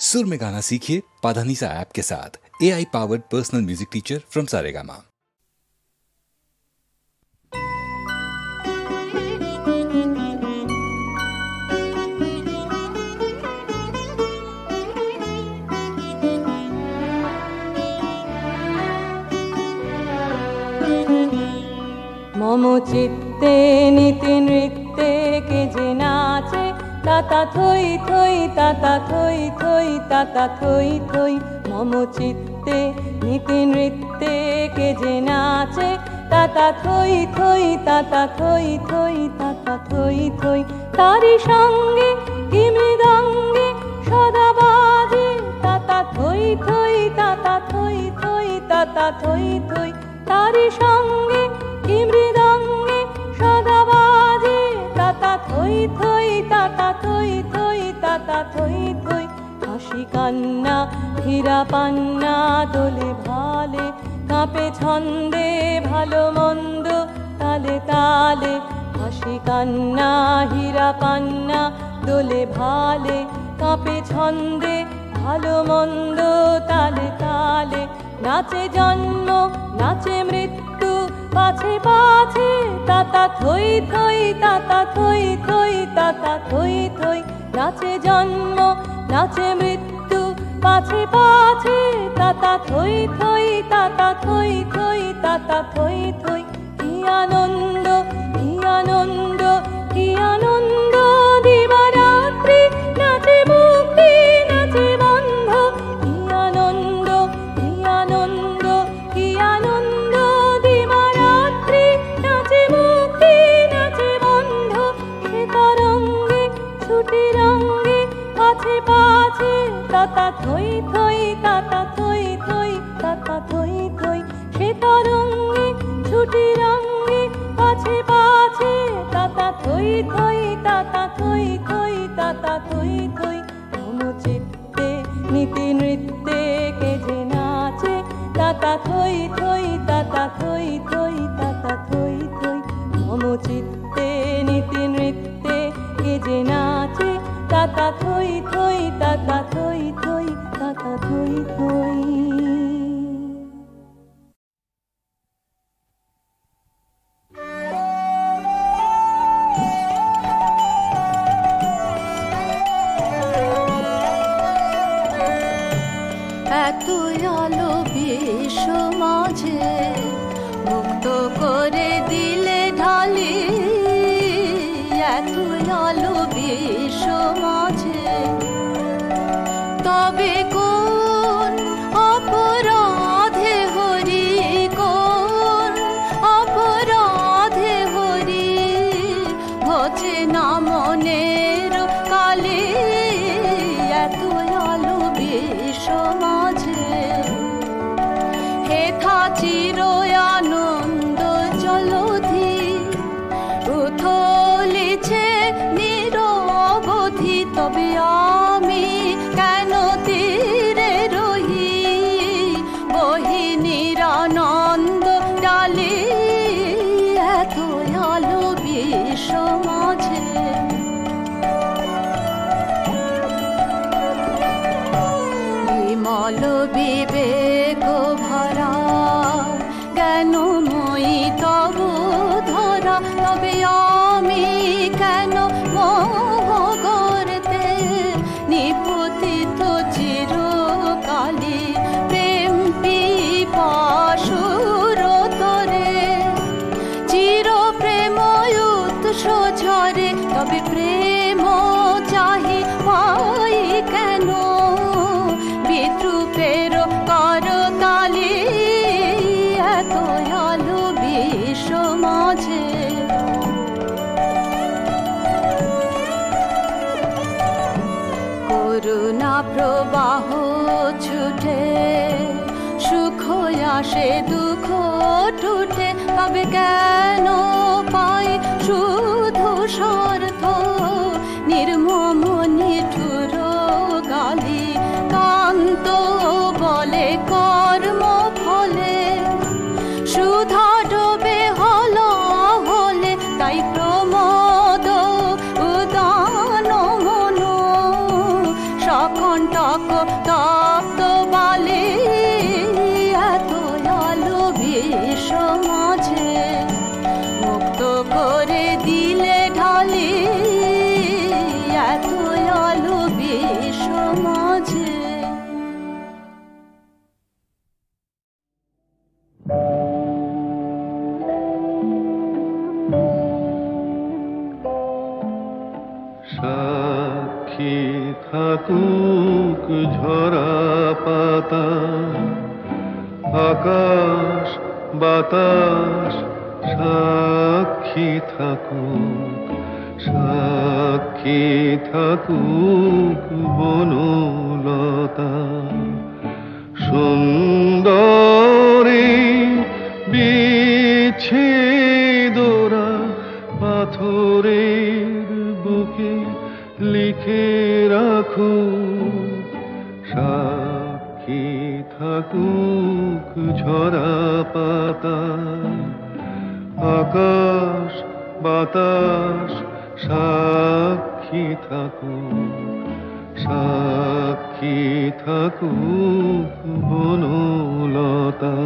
सुर में गाना सीखिए पाधानीसा ऐप के साथ। AI powered personal music teacher from Saregama. मम चित्ते नीति नृत्ते के जे नाचे ताता थोई थोई ताता थोई थोई ताता थोई थोई। मम चित्ते नीति नृत्ते के जे नाचे ताता थोई थोई ताता थोई थोई ताता थोई थोई। तारी संगे की मृदंगे सदा बाजे ताता थोई थोई ताता थोई थोई ताता थोई थोई। तारी संगे की मृदंगे सदा बाजे ताता थोई थोई ताता थोई थोई ताता थोई थोई। হাসি কান্না হীরা পান্না দোলে ভালে কাঁপে ছন্দে ভালো মন্দ তালে তালে। হাসি কান্না হীরা পান্না দোলে ভালে কাঁপে ছন্দে ভালো মন্দ তালে তালে। নাচে জন্ম নাচে মৃত্যু পাছে পাছে তাতা থই থই তাতা থই থই তাতা থই থই। নাচে জন্ম নাচে মৃত্যু পাছে পাছে তাতা থই থই তাতা থই থই তাতা থই থই। কি আনন্দ কি আনন্দ কি আনন্দ দিবারাত্রি নাচে মুক্তি নাচে বন্ধ। কি আনন্দ কি আনন্দ কি আনন্দ দিবারাত্রি নাচে মুক্তি নাচে বন্ধ। সে তরঙ্গে ছুটি রঙ্গে পাছে পাছে তাতা থই থই তাতা থই থই তাতা থই থই। সে তরঙ্গে ছুটি রঙ্গে পাছে পাছে তাতা থই থই তাতা থই থই তাতা থই থই। মম চিত্তে নীতি নৃত্যে কে যে নাচে তাতা থই থই তাতা থই থই তাতা থই থই। মম চিত্তে নীতি নৃত্যে কে যে নাচে তাতা থই থই তাতা থই থই তাতা থই থই। এত আলো বিশ্ব মাঝে মুক্ত করে দিলে ঢালি। এত আলো বিশ্ব মাঝে তবে কোন অপরাধে হরি কোন অপরাধে হরি ভজে না মনের কালে। এত আলো বিশ্ব মাঝে হেথা চির আনন্দ জলধি উথলিছে নিরবধি। তবে আমি কেন তীরে রহি বহি নিরানন্দ ডালি। এত আলো বিশ্ব মাঝে বিমল বিবেক ভরা জ্ঞানময়ী তব ধরা। তবে আমি কেন মোহ গর্তে নিপতিত চিরকালী প্রেম পিপাসুর তরে চির প্রেম উৎস ঝরে। তবে প্রেম চাহি পাই কেন বিদ্রুপের করতালি। এত আলো বিশ্ব মাঝে করুণা প্রবাহ ছুটে সুখ আসে দুঃখ টুটে। তবে কেন পাই শুধু স্বার্থ নির্মম নিঠুর গালি। কান্ত বলে কর্ম ফলে সুধা ডোবে হল হলে। তাই প্রমোদ উদান মন সকণ্ঠ তক তপ্ত বালি এত আলো বিশ্ব মাঝে মুক্ত করে দিলে ঢালি এত আলো বিশ্ব মাঝে। সাক্ষী থাকুক ঝরা পাতা আকাশ বাতাস সাক্ষী থাকুক, সাক্ষী থাকুক বনলতা সুন্দরী বিচ্ছেদরা পাথরের বুকে লিখে রাখুক, সাক্ষী থাকুক ঝরা পাতা আকাশ বাতাস সাক্ষী থাকুক, সাক্ষী থাকুক বনলতা।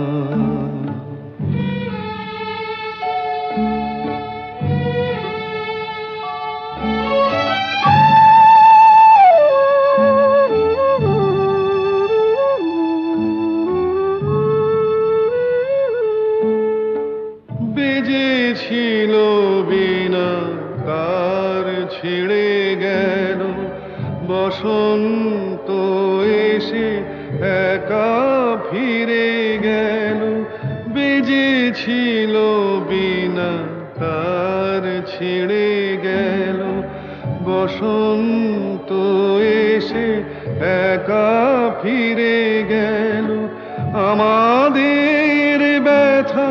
বেজেছিল বিনা কার ছিঁড়ে গেল বসন্ত এসে একা ফিরে গেল, বেজেছিল বিনা তার ছিঁড়ে গেল বসন্ত এসে একা ফিরে গেল, আমাদের ব্যথা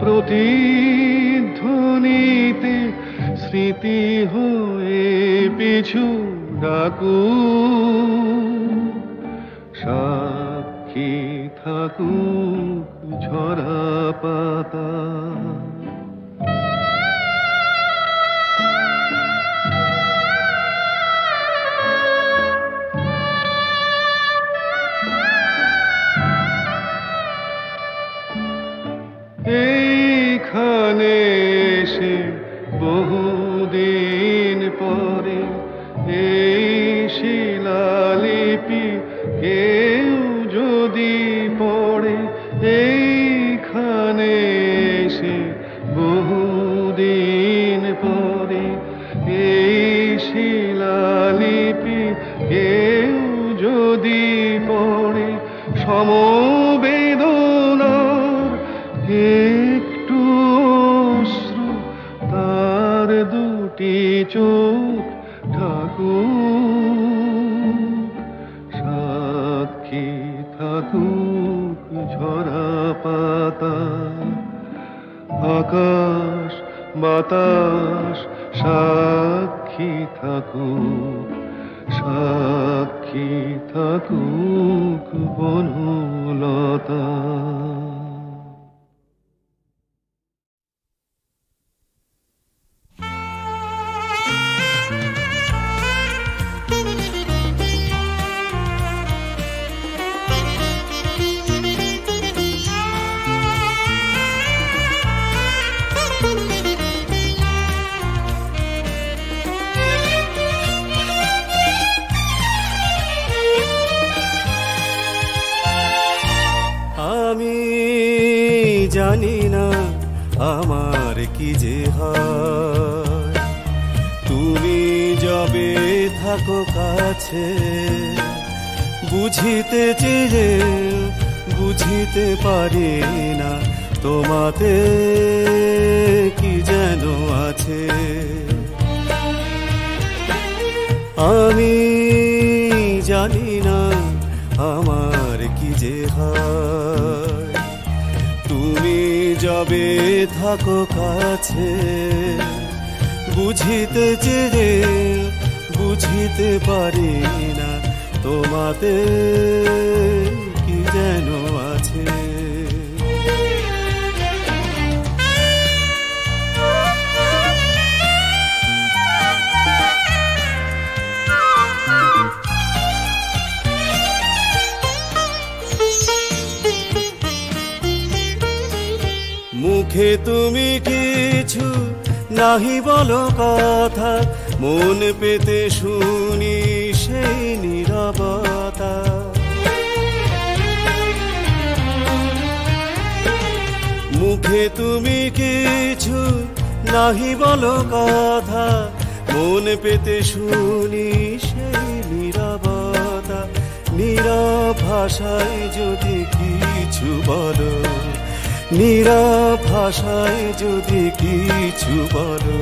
প্রতিধ্বনিতে স্মৃতি হয়ে পিছু ডাকুক, সাক্ষী থাকুক ঝরা পাতা। এইখানে এসে বহুদিন পরে এই শিলালিপি কেউ যদি পড়ে, এইখানে এসে বহুদিন পরে এই শিলালিপি কেউ যদি পড়ে, সমবেদনার একটু অশ্রু তার দুটি চোখ ঠাকুর, সাক্ষী থাকুক ঝরা পাতা আকাশ বাতাস সাক্ষী থাকুক, সাক্ষী থাকুক বনলতা। জানি না আমার কি যে হয়, তুমি যবে থাকো কাছে বুঝিতে চেয়ে বুঝিতে পারি না তোমাতে কি যেন আছে। আমি জানি না আমার কি যে হয়, তুমি যবে থাকো কাছে বুঝিতে চেয়ে বুঝিতে পারি না তোমাতে কি যেন আছে। মুখে তুমি কিছু নাহি বলো কথা, মন পেতে শুনি সেই নীরবতা। মুখে তুমি কিছু নাহি বলো কথা, মন পেতে শুনি সেই নীরবতা। নীরব ভাষায় যদি কিছু বলো, নীরব ভাষায় যদি কিছু বলো,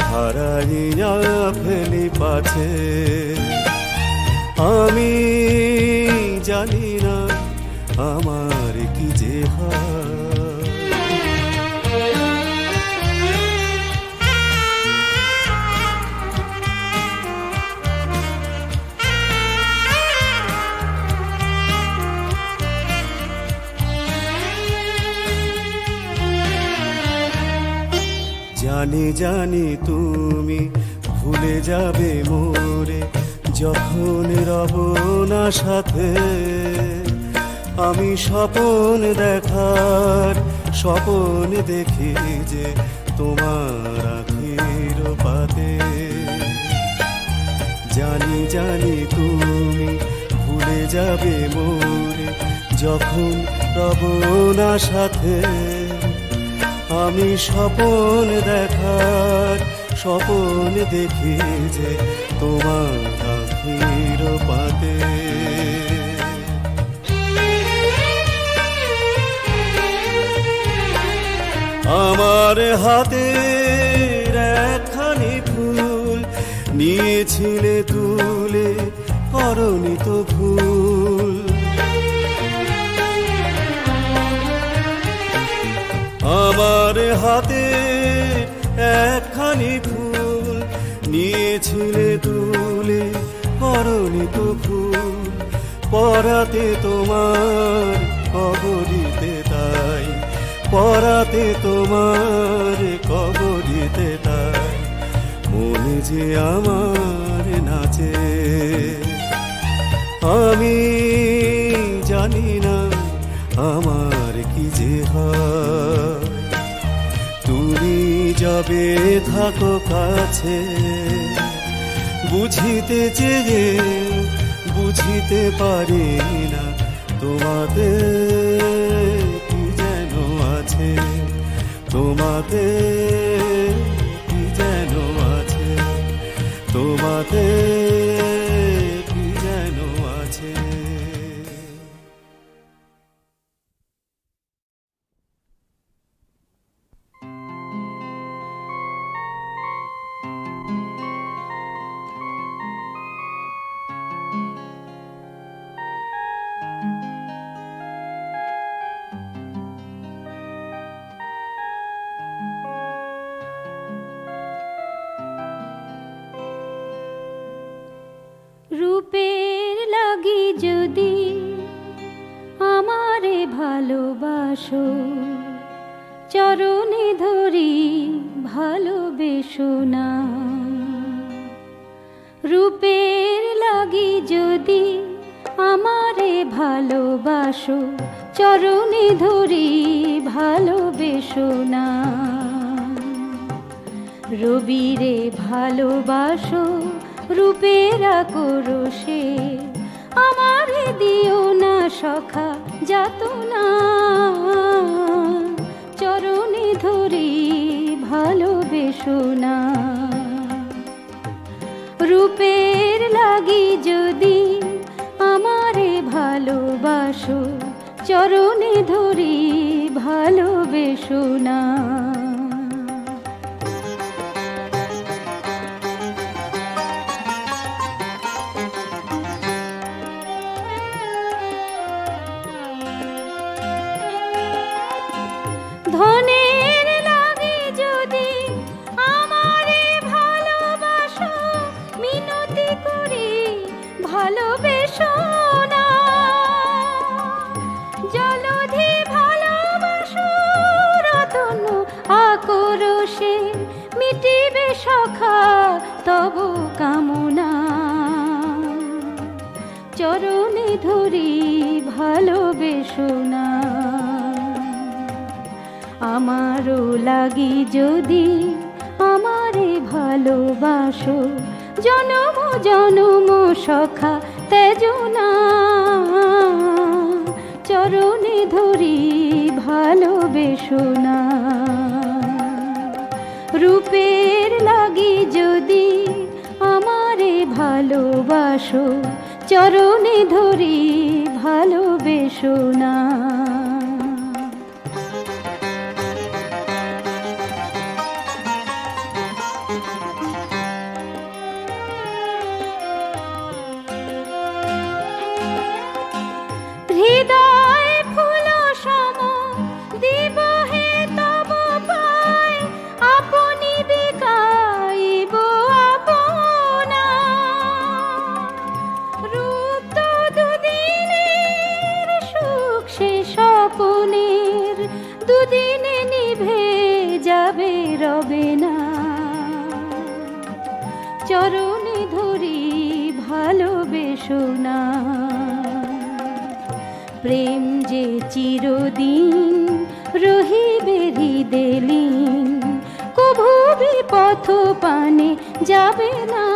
হারাইয়া ফেলি পাছে। আমি জানি না আমার কি যে হয়। জানি জানি তুমি ভুলে যাবে মোরে, যখন রব না সাথে। আমি স্বপন দেখার স্বপন দেখি যে তোমার আখির পাতে। জানি জানি তুমি ভুলে যাবে মোরে, যখন রব না সাথে। আমি স্বপন দেখার স্বপন দেখি যে তোমার আখির পাতে। আমার হাতের একখানি ফুল নিয়েছিলে তুলে, করনি তো ভুল। আমার হাতে একখানি ফুল নিয়েছিলে তুলে, করনি তো ভুল। পরাতে তোমার কবরিতে তাই, পরাতে তোমার কবরিতে তাই, মনে যে আমার নাচে। আমি জানি না আমার কি যে হয়। তুমি যবে থাকো কাছে, বুঝিতে চেয়ে বুঝিতে পারি না তোমাতে কি যেন আছে। তোমাতে কি যেন আছে, তোমাতে কি যেন আছে। রূপের লাগি যদি আমারে ভালোবাসো, চরণে ধরি ভালোবেসো না। রূপের লাগি যদি আমারে ভালোবাসো, চরণে ধরি ভালোবেসো না। রবিরে ভালোবাসো রূপের আক্রোশে, আমারে দিও না সখা যাতনা। চরণে ধরি ভালোবেসো না। রূপের লাগি যদি আমারে ভালোবাসো, চরণে ধরি ভালোবেসো না। ধনের লাগি যদি আমারে ভালোবাসো, মিনতি করি ভালোবেসো না। জলধি ভালোবাসো রতন আক্রোশে, মিটিবে সখা তব কামনা। চরণে ধরি ভালোবেসো না। আমারও লাগি যদি আমারে ভালোবাসো, জনম জনম সখা তেজো না, চরণে ধরি ভালোবেসো না। রূপের লাগি যদি আমারে ভালোবাসো, চরণে ধরি ভালোবেসো না। হৃদয় ফুল সম দিব হে তব পায়, আপনি বিকাইব আপনা। রূপ তো দুদিনের সুখ সে স্বপনের, দুদিনে নিভে যাবে রবে না। চরণে ধরি ভালোবেসো না। প্রেম যে চিরদিন রহিবে হৃদয়লীন, কভু বিপথ পানে যাবে না।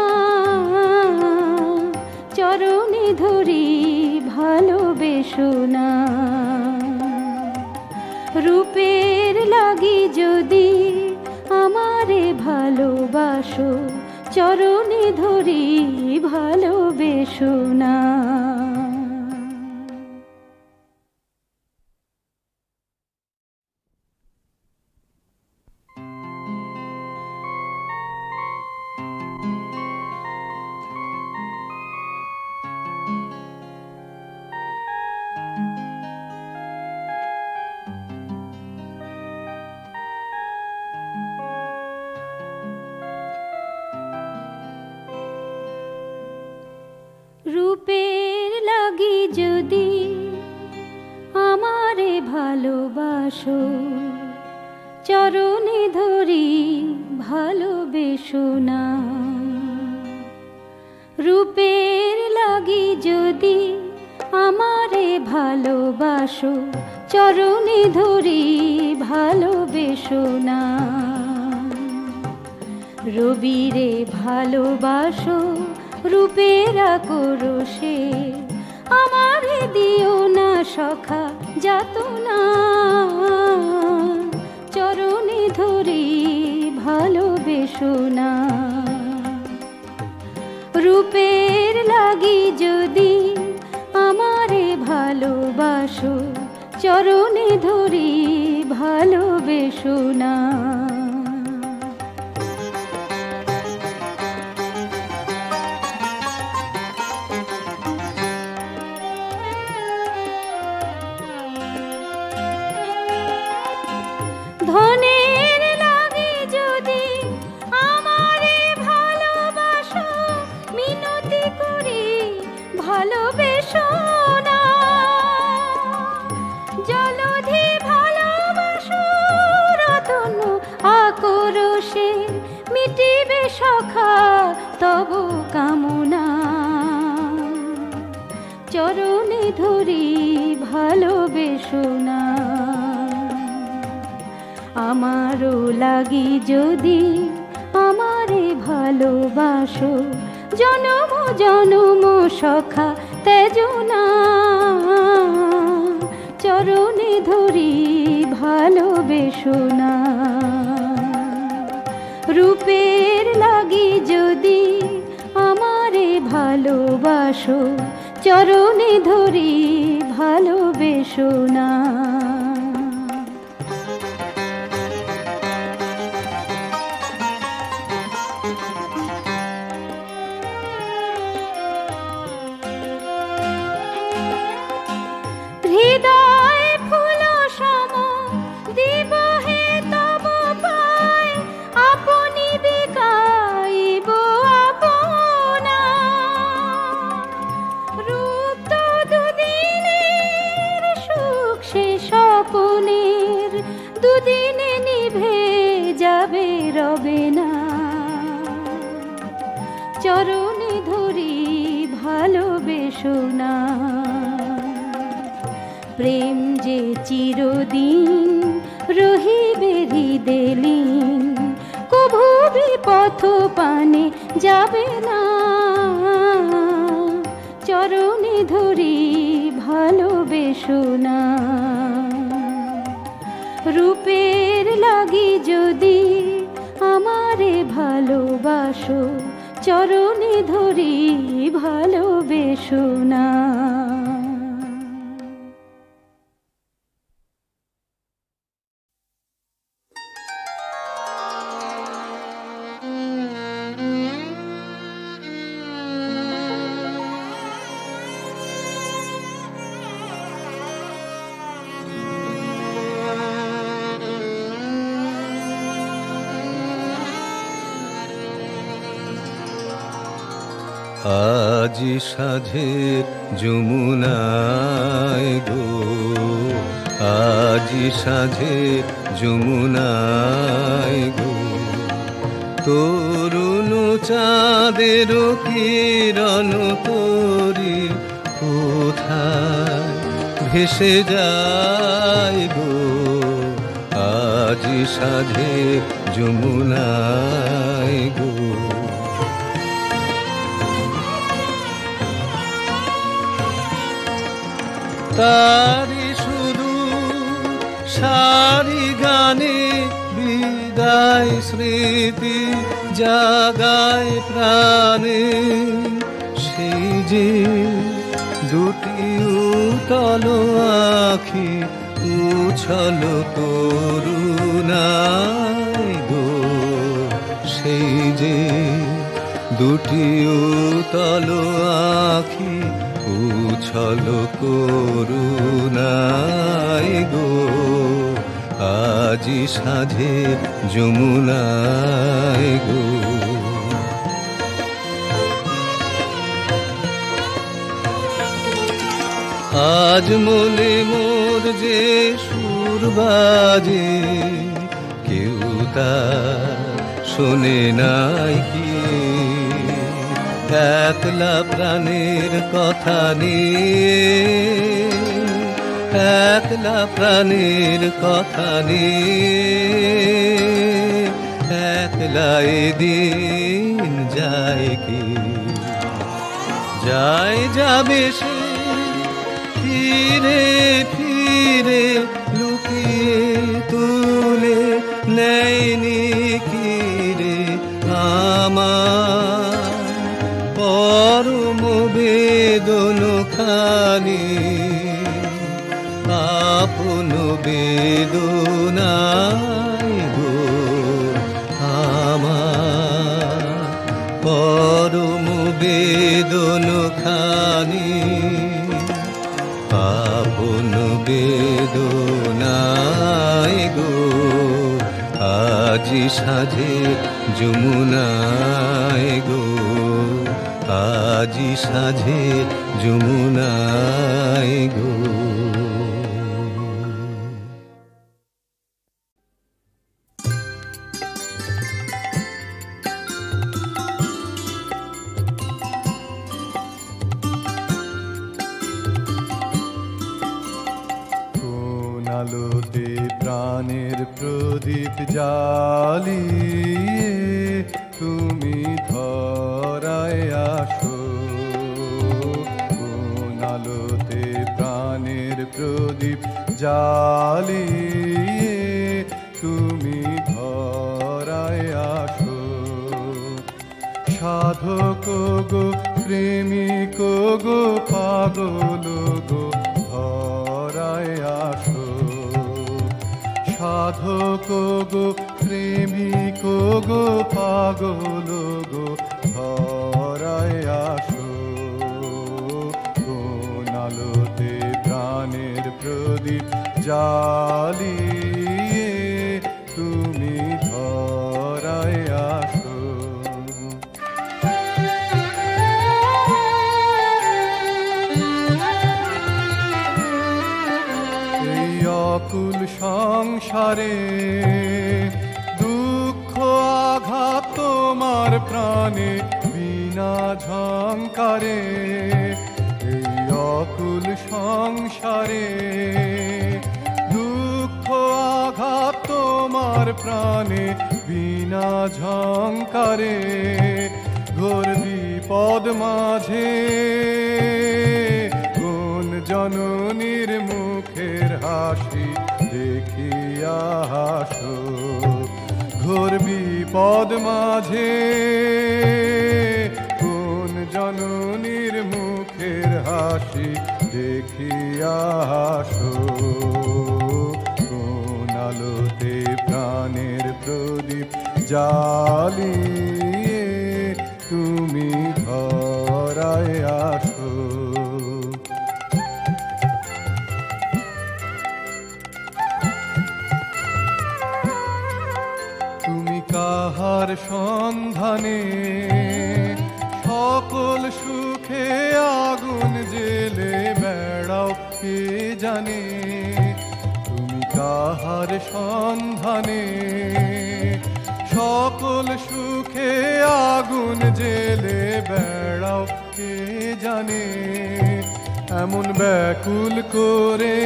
চরণে ধরি ভালোবেসো না। রূপের লাগি যদি আমারে ভালোবাসো, চরণে ধরি ভালোবেসো না। রূপের লাগি যদি আমারে ভালোবাসো, চরণে ধরি ভালোবেসো না। রূপের লাগি যদি আমারে ভালোবাসো, চরণে ধরি ভালোবেসো না। রবিরে ভালোবাসো রূপের আক্রোশে, আমারে দিও না সখা যাতনা। চরণে ধরি ভালোবেসো না। রূপের লাগি যদি আমারে ভালোবাসো, চরণে ধরি ভালোবেসো না। ধনের লাগি যদি আমারে ভালোবাসো, মিনতি করি ভালোবেসো না। জলধি ভালোবাসো রতন আক্রোশে, মিটিবে সখা তব কামনা। চরণে ধরি ভালোবেসো না। আমারও লাগি যদি আমারে ভালোবাসো, জনম জনম সখা তেজো না। চরণে ধরি ভালোবেসো না। রূপের লাগি যদি আমারে ভালোবাসো, চরণে ধরি ভালোবেসো না। হৃদয় ফুল সম দিব হে তব পায়, আপনি বিকাইব আপনা। রূপ তো দুদিনের সুখ সে স্বপনের, দুদিনে নিভে যাবে রবে না। চরণে ধরি ভালোবেসো না। প্রেম যে চিরদিন রহিবে হৃদেলীন, কভু বিপথ পানে যাবে না। চরণে ধরি ভালোবেসো না। রূপের লাগি যদি আমারে ভালোবাসো, চরণে ধরি ভালোবেসো না। আজি সাঁঝের যমুনায় গো, আজি সাঁঝের যমুনায় গো, তরুণ চাঁদের কিরণ তোরি কোথায় ভেসে যায় গো। আজি সাঁঝের যমুনায় গো, তারি শুধু সারি গানে বিদায় স্মৃতি জাগায় প্রাণে। সেই যে দুটি উতল আখি উছল করুণায় গো, সেই যে দুটি উতল আখি উছল করুণায় গো। আজি সাঁঝের যমুনায় গো, আজ মনে মোর যে সুর বাজে, কেউ তা শোনে নাই কি। একলা প্রাণের কথা নিয়ে, একলা প্রাণের কথা নিয়ে, একলা এদিন যায় কি। যায় যাবে সে ফিরে ফিরে, লুকিয়ে তুলে নেয়নি কি রে আমার পরম বেদন খানি। আপন বেদনায় গো আমার পরম বেদন খানি। আপন বেদনায় গো আজি সাঁঝের যমুনায় গো, আজি সাঁঝের যমুনায় গো। কোন আলোতে প্রাণের প্রদীপ জ্বালিয়ে তুমি ধরায় আসো। কোন আলোতে প্রাণের প্রদীপ জ্বালিয়ে তুমি ধরায় আসো। সাধক গো প্রেমিক গো পাগল গো ধরায় আসো। সাধক গো প্রেমিক গো পাগল গো ধরায় আসো। কোন আলোতে প্রাণের প্রদীপ জ্বালিয়ে তুমি ধরায় আসো। এই অকুল সংসারে দুঃখ আঘাত তোমার প্রাণে বিনা ঝংকারে। এই অকুল সংসারে দুঃখ আঘাত তোমার প্রাণে বিনা ঝংকারে, ঘোর বিপদ মাঝে কোন জননীর মুখের হাসি দেখিয়া হাসো। ঘোর বিপদ মাঝে কোন জননীর মুখের হাসি দেখিয়া হাসো। কোন আলোতে প্রাণের প্রদীপ জ্বালিয়ে তুমি ধরায় আসো। তুমি কাহার সন্ধানে সকল সুখে আগুন জেলে বেড়াও কে জানে। তুমি কাহার সন্ধানে সকল সুখে আগুন জেলে বেড়াও কে জানে। এমন ব্যাকুল করে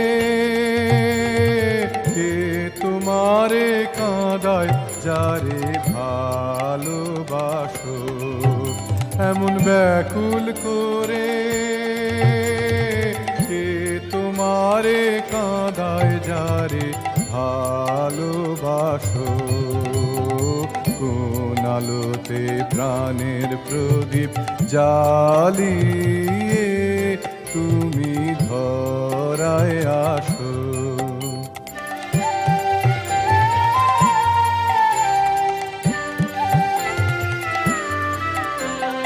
কে তোমারে কাঁদায় যারে ভালোবাসো। এমন ব্যাকুল করে কে তোমারে কাঁদায় যারে ভালোবাসো। কোন আলোতে প্রাণের প্রদীপ জ্বালিয়ে তুমি ধরায় আসো।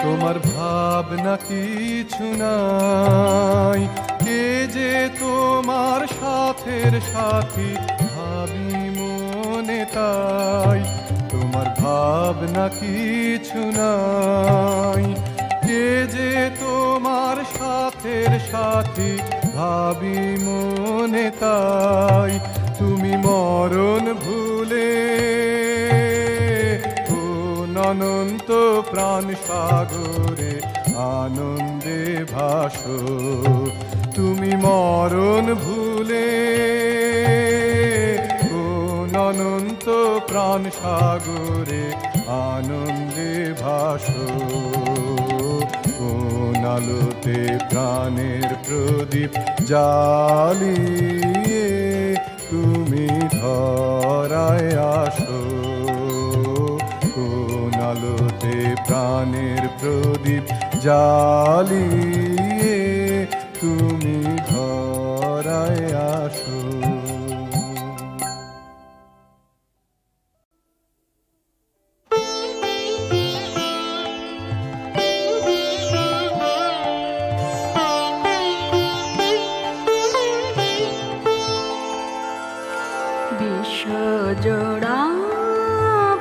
তোমার ভাবনা কিছু নাই, কে যে তোমার সাথের সাথী ভাবি মনে তাই। তোমার ভাবনা কিছু নাই, কে যে তোমার সাথের সাথী ভাবি মনে তাই। তুমি মরণ ভুলে অনন্ত প্রাণ সাগরে আনন্দে ভাসো। তুমি মরণ ভুলে অনন্ত প্রাণ সাগরে আনন্দে ভাসো। কোন আলোতে প্রাণের প্রদীপ জ্বালিয়ে তুমি ধরায় আসো। কোন আলোতে প্রাণের প্রদীপ জ্বালিয়ে তুমি ধরায় আসো। বিশ্বজোড়া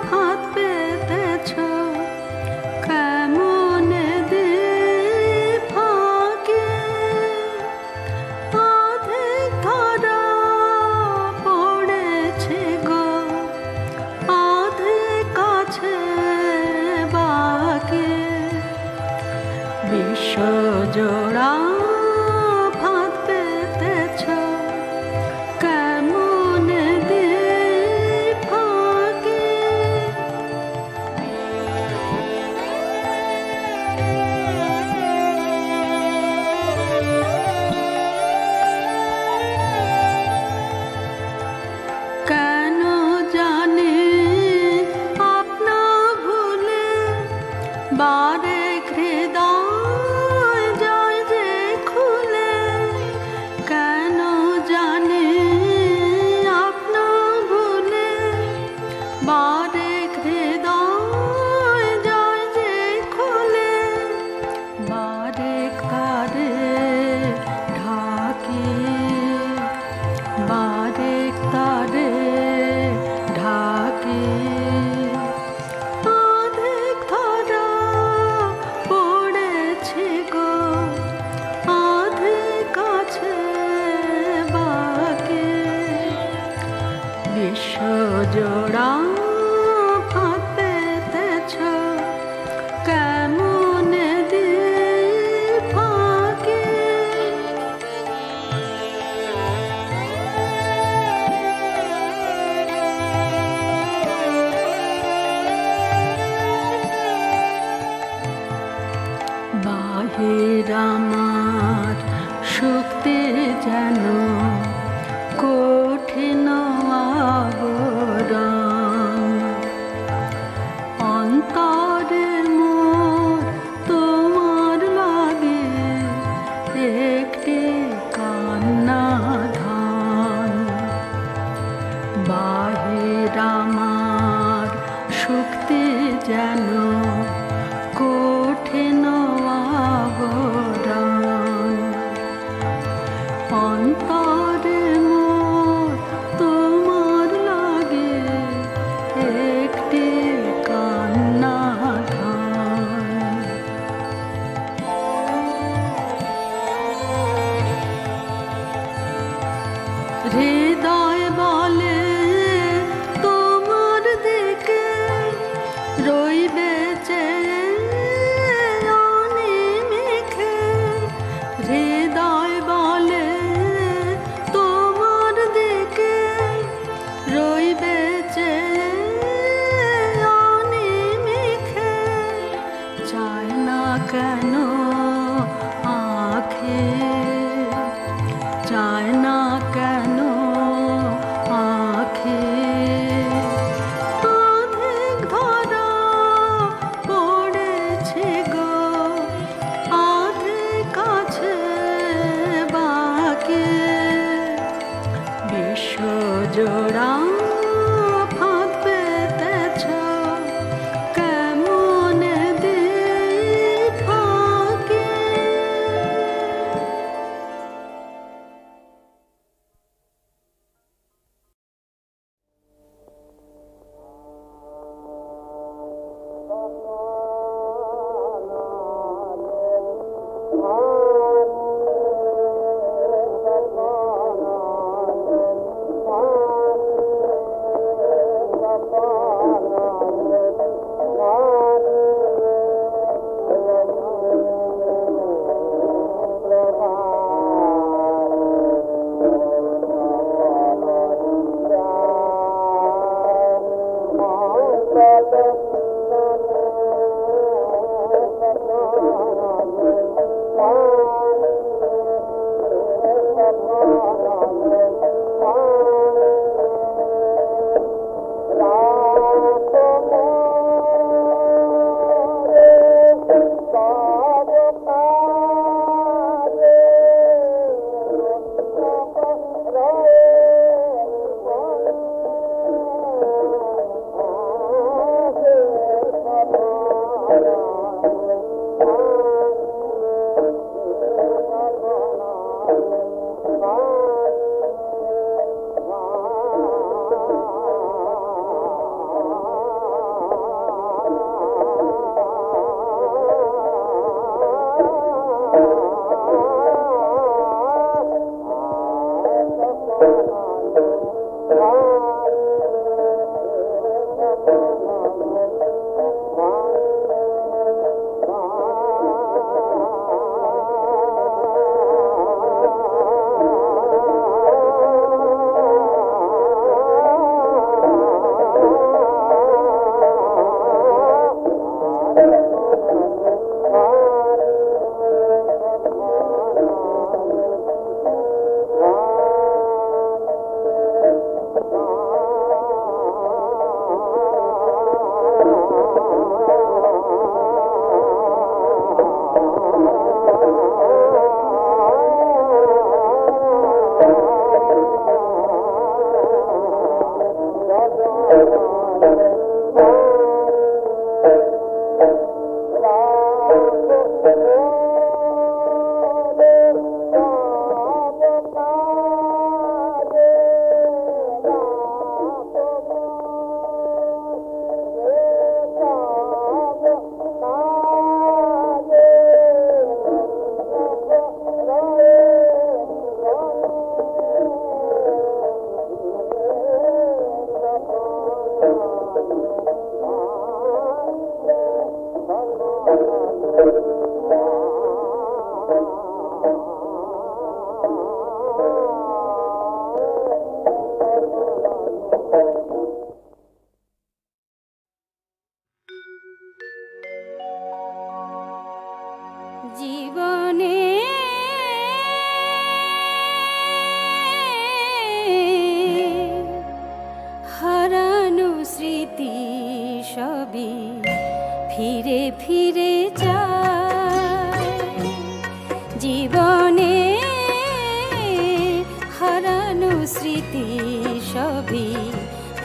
ফাঁদ পেতেছ কেমন ফাঁকে, শুকতে যেন কঠিন আবরণ অন্তরের মোর তোমার লাগে একটি কান্না ধান বাহির আমার শুকতে যেন কঠিন আবরণ অন্তরে মোর তোমার লাগে একটি কান্না ধান হৃদয় বলে তোমার দিকে রইবে চেয়ে অনিমেষে হৃদয় বলে তোমার দিকে রইবে চেয়ে অনিমেষে চায় না কেন আঁখে চায় না কেন আঁখে অধিক ধরা পড়েছে গো অধিক কাছে বাকি বিশ্বজোড়া ফাঁক পেতেছ কেমন দিই ফাঁকে Oh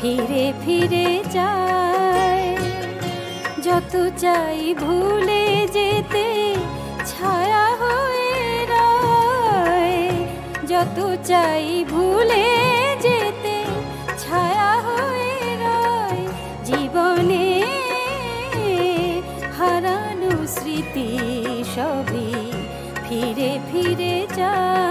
ফিরে ফিরে যায়। যত চাই ভুলে যেতে ছায়া হয়ে রয়, যত চাই ভুলে যেতে ছায়া হয়ে রয়। জীবনে হারানো স্মৃতি সবই ফিরে ফিরে যায়।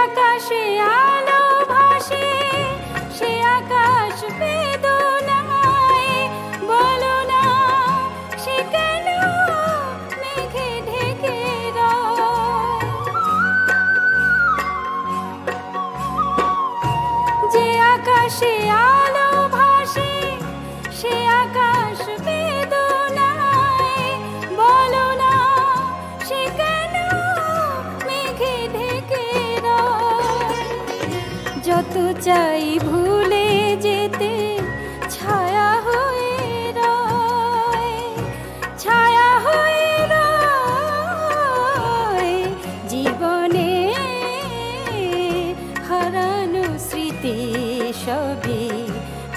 আকাশে আলো ভাসে সে আকাশ বেদনায়, বলো না সে কেন মেঘে ঢেকে রয়। যে আকাশে আলো ভাসে সে আকাশ বেদনায়, বলো না সে কেন মেঘে ঢেকে। যত চাই ভুলে যেতে ছায়া হয়ে রয়, ছায়া হয়ে রয়। জীবনে হারানো স্মৃতি সবই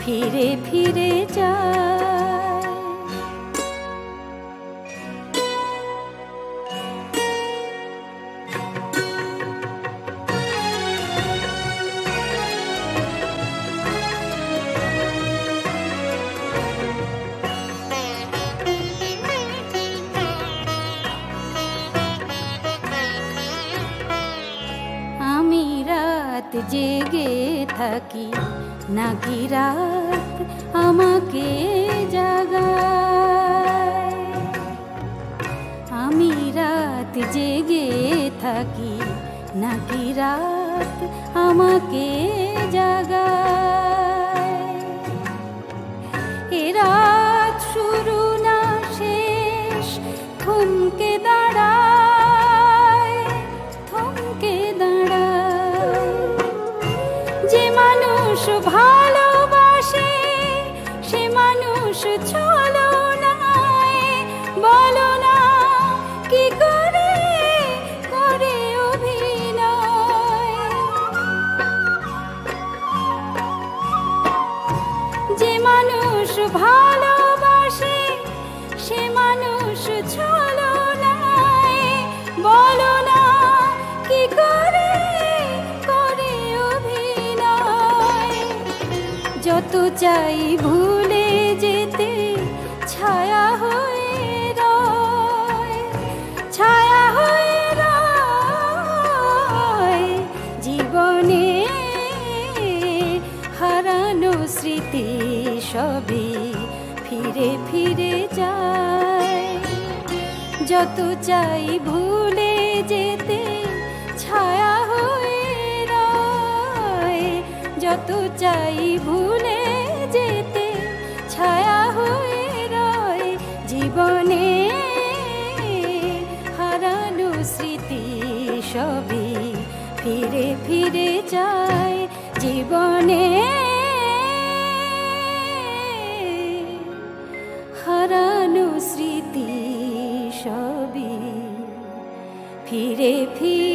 ফিরে ফিরে যায়। জেগে থাকি নাকি রাত আমাকে জাগায়। আমি রাত জেগে থাকি নাকি রাত আমাকে জাগায়। এ রাত শুরু না শেষ থমকে দাঁড়ায়, থমকে দাঁড়ায়। যে মানুষ ভালোবাসে সে মানুষ ছলনায়, বলো না কি করে করে অভিনয়। যে মানুষ ভালোবাসে সে মানুষ ছলনায়, বলো না কি করে করে অভিনয়। যত চাই ভুলে যেতে ছায়া হয়ে রয়, ছায়া হয়ে রয়। জীবনে হারানো স্মৃতি সবই ফিরে ফিরে যায়। যত চাই ভুলে যেতে ছায়া হয়ে রয়, যত চাই ভুলে যেতে ছায়া হয়ে রয়। জীবনে হারানো স্মৃতি সবই ফিরে ফিরে যায়। জীবনে হারানো স্মৃতি সবই ফিরে ফিরে